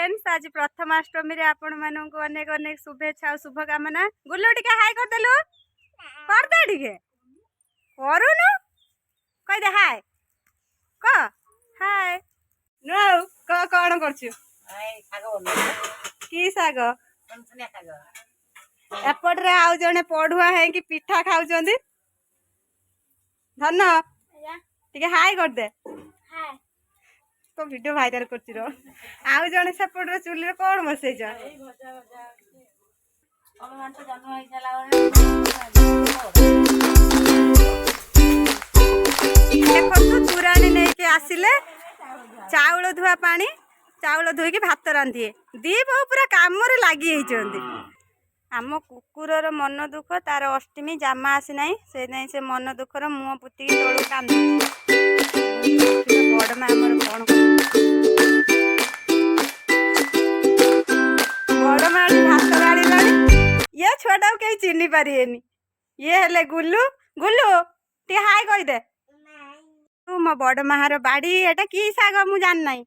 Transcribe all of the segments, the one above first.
Friends आज प्रथमाष्टमी रे आपण मानक अनेक अनेक शुभेच्छा और शुभकामना। गुल्लू टिके हाय कर देलु कर दे टिके करूनु कह दे हाय क हाय नो क कोन करछु हाय साग बोल की साग सुनिया साग एपट रे आउ जने पढुआ है कि पिठा खाउचंदी धन टिके हाय कर दे हाय तो वीडियो वायरल करछि रो आउ जने सेपट रे चुली रे कोन बसै छ भगवान तो जन्म होई छला देखो तो पुराणी नै के आसिले चाउल धुआ पानी चाउल धोई के भात रांधिए दी बहु पूरा काम रे लागि हेइ चंदी आम कुकुरर मन दुख तार अष्टमी जामा आसी ना से नहीं से मन दुखर मुह पुति तलू कांद बड़ मा आमर कौन बड़ मा भात गाड़ी ये छुआटा कहीं चिन्ह पारेनि ये हेले गुल्लू गुल्लू टे हाय कह दे तू मो बड़ मार बाड़ी एटा की साग मु जान नाही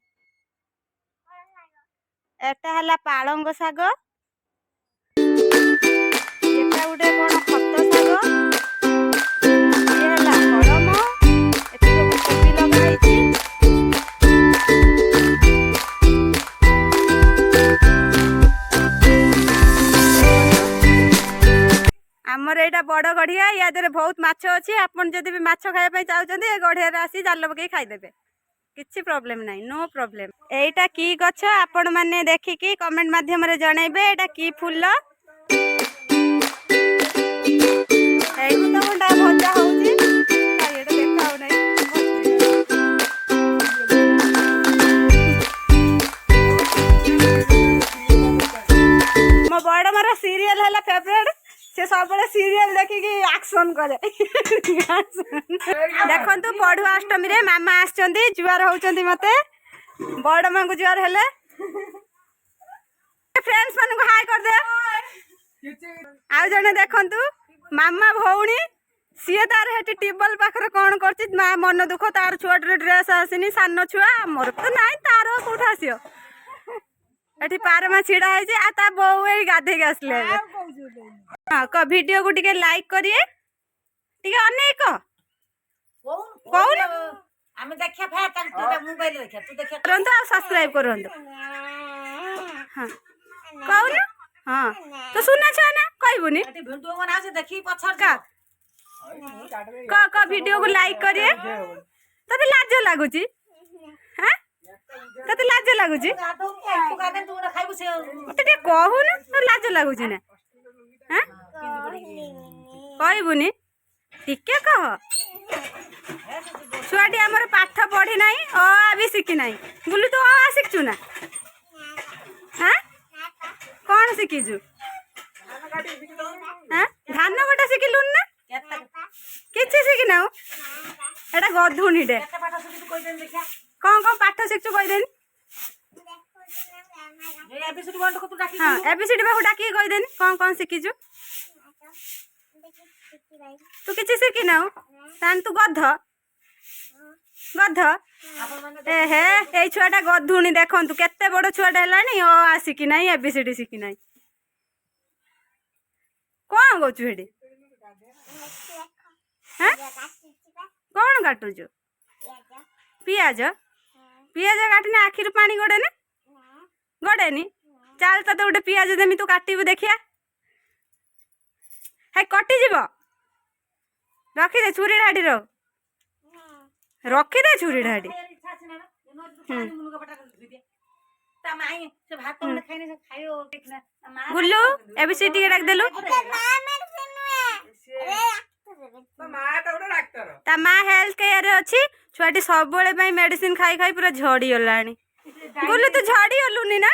एटा हला पालंग साग एटा उडे कोन खत साग ये हला कलम एते कोबी लगाई छी आमर एटा बड़ गढ़िया या देरे बहुत माछ अछि आपन जदि भी माछ खाय पय चाहउचंदी ए गढ़िया रे आसी जाल पकई खाई देबे किछि प्रॉब्लम नाही नो प्रॉब्लम एटा की गछ आपन माने देखि की कमेंट माध्यम रे जणाइबे एटा की फूल एगु तो गुंडा भजा होउची एटा देखाउ नाही मो बड़ मारा सीरियल हला फेवरेट से सब सीरियल देखी कि एक्शन करे देखंतु पढ़ुआ अष्टमी रे मामा आछंती जुआर होउचंती मते बड़ मां को जुआर हेले फ्रेंड्स मन को हाय कर दे आ जने देखंतु मामा भौणी सीए तार हेटी टेबल पाखर कोन करछि मा मन दुख तार छोट ड्रेस आसिनी सान छुआ मोर तो नाही तार कोठ आसियो एठी पारमा छिड़ा है जे आ ता बौ ए गाधे के आसले हां क वीडियो को टिके लाइक करिए टिके अनेक कौन हम देखिया फा तू मोबाइल देखिया तू देखिया करंत आ सब्सक्राइब करंत हां कौन हां तो सुना छ ना कहबुनी एठी वीडियो बना से देखि पछर का वीडियो को लाइक करिए तबे लाज लागुची हां कते लाज लागुची टे कहू ना लाज लागुची ना हां कहबुनी टिके कह छुआटी हमर पाठ पढ़ी नाही अ आ भी सिखी नाही बुलु तो आ सिखचु ना हां कोन सिखिजु हां धान कटा सिखिलुन ना किछि सिखि नाउ एटा गधुनी डे कौन कौन पाठ शिखु कहीदेनी हाँ एबीसीडी बाबू डाकी कहीदेनी कौन कौन शिखीचु तू किसी शिखी ना तान तू गध गध ए हे ए छुआटा गधुनी देखंतु केते बड़ छुआटा हेलानी ओ आ शिखी नाही एबीसीडी शिखी नाही कौन गोचु हेडी हैं कौन काटुचु पियाज पियाज काटने आखिर पानी गड़े ना गड़े नी चल तो गोटे पियाज देमी तू काटबू देखिया है कटि जीव रखी दे छुरी ढाडी रखी दे छुरी ढाडी गुल्लू एबीसीडी डाक देलु ता माँ हेल्थ केयर अच्छी छुआटी सब मेडिसिन खाई खाई पूरा झड़ी गलानी बोलू तू झड़ी गलुनी ना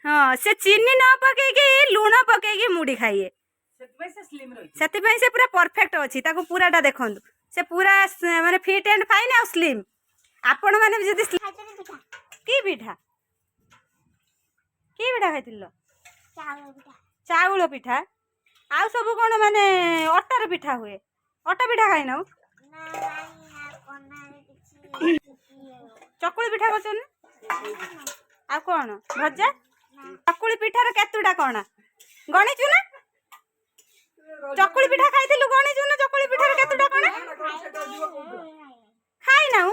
हाँ से चीनी न पकेगी लुण पकेगी मुड़ी खाइए से पूरा परफेक्ट अच्छी ताको पूराटा देखंतु से पूरा माने फिट एंड फाइन आ स्लिम आपण माने जदी की पिठा खाइतिलो चाउल पिठा आउ सब कौन माने अटार पिठा हुए अटा पिठा खाई ना चकुली पिठा कर आ कौन भजा चकुली पिठार केतुटा कणा गणिचु ना चकुली पिठा खाइथिलु गणिचु ना चकुली पिठार केतुटा कणा खाइ नाउ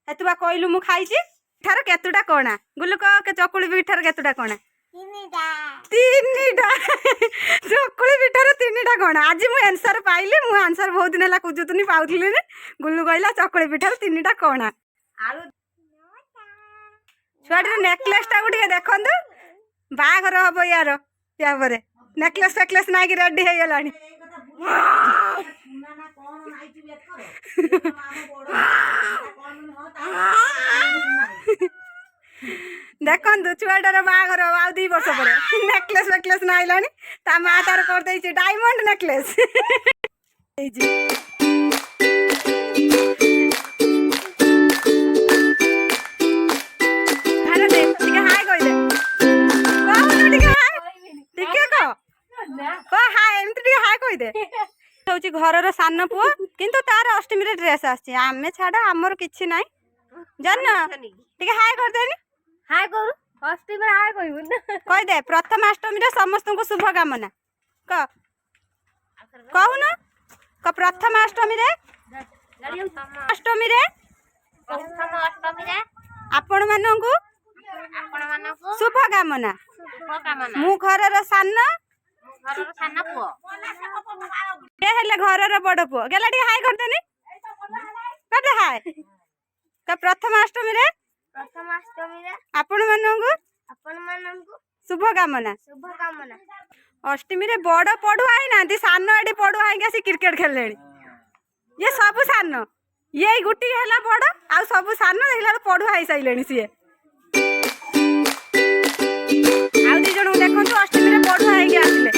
ए तुबा कहलु मु खाइछि पिठार केतुटा कणा गुल्लू कह के चकुली पिठार केतुटा कणा तीनटा चकुली पिठार तीनटा कणा आज मु आंसर पाइली मु आंसर बहुत दिन हला कुजुतुनी पाउथिले ने गुल्लू कहला चकुली पिठार तीनटा कणा आलू छुआटी नेकलेस टा गुटे देखंतु बाघर हम यार या परे नेकलेस फेकलेस नाइक रेडी हो गलानी देखंतु छुआटार बाघर आ 2 वर्ष पर नेकलेस फेकलेस नाइलानी ता मा तार कर देछि डायमंड नेकलेस घर सान पुओ किंतु तार अष्टमी रे ड्रेस आसी आमे छाड़ आमर किछि नाइ जान ठीक हाय कर देनी हाय करू अष्टमी रे हाय कह दे प्रथम अष्टमी रे समस्त को शुभ कामना क कहू न क प्रथम अष्टमी रे आपण माननकु शुभ कामना मु घर रो सान घर बड़ पुओ गला हाय कर देनी कर हाय का प्रथम अष्टमी रे आपण माननकु शुभ कामना अष्टमी रे बड़ पढ़ुआ है ना सान एडी पढ़ुआ है क्रिकेट खेलले ये सब सान ये गुटी है बड़ आ सब सान देखला पढ़ुआ है साइले सी आ दी जन देखो अष्टमी रे पढ़ुआ है आसिले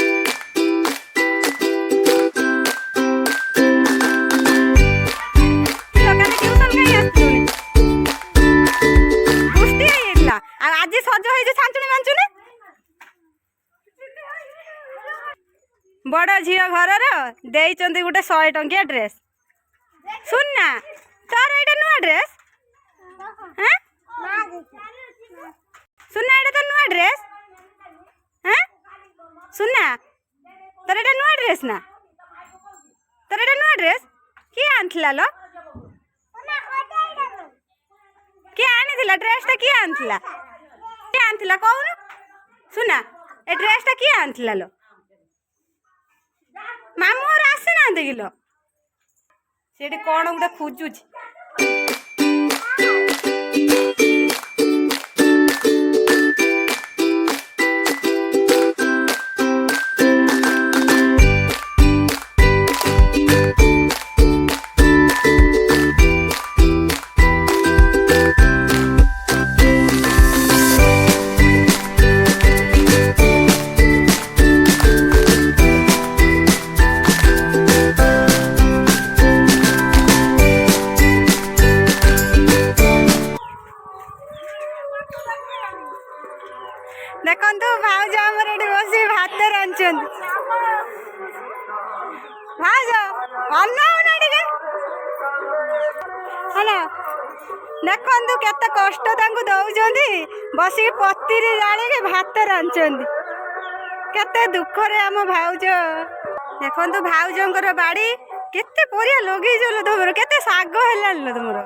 आज सज हो छांचुनी मांचुनी बड़ झील घर देइचंदी गुटे 100 टंकिया ड्रेस सुनना तोर एटा नुआ ड्रेस हैं सुनना एटा तो नुआ ड्रेस हैं सुनना तोर एटा नुआ ड्रेस ना तोर एटा नुआ ड्रेस की आनथिला लो की आनिथिला ड्रेस ता की आनथिला की आनथिला कहू सुना ए ड्रेस ता की आनथिला लो मामू और आसे ना देखिलो सेठी कोन गुटे खोजुची देखो भाज आमर ये बस भात रांधुं भाज देखु केते कष्ट दौरान बस पति जाली भात रांधुं केते दुख रे आम भाउज देखो भाउजर बाड़ी केते परिया लगे तुम केते शाग है तुमर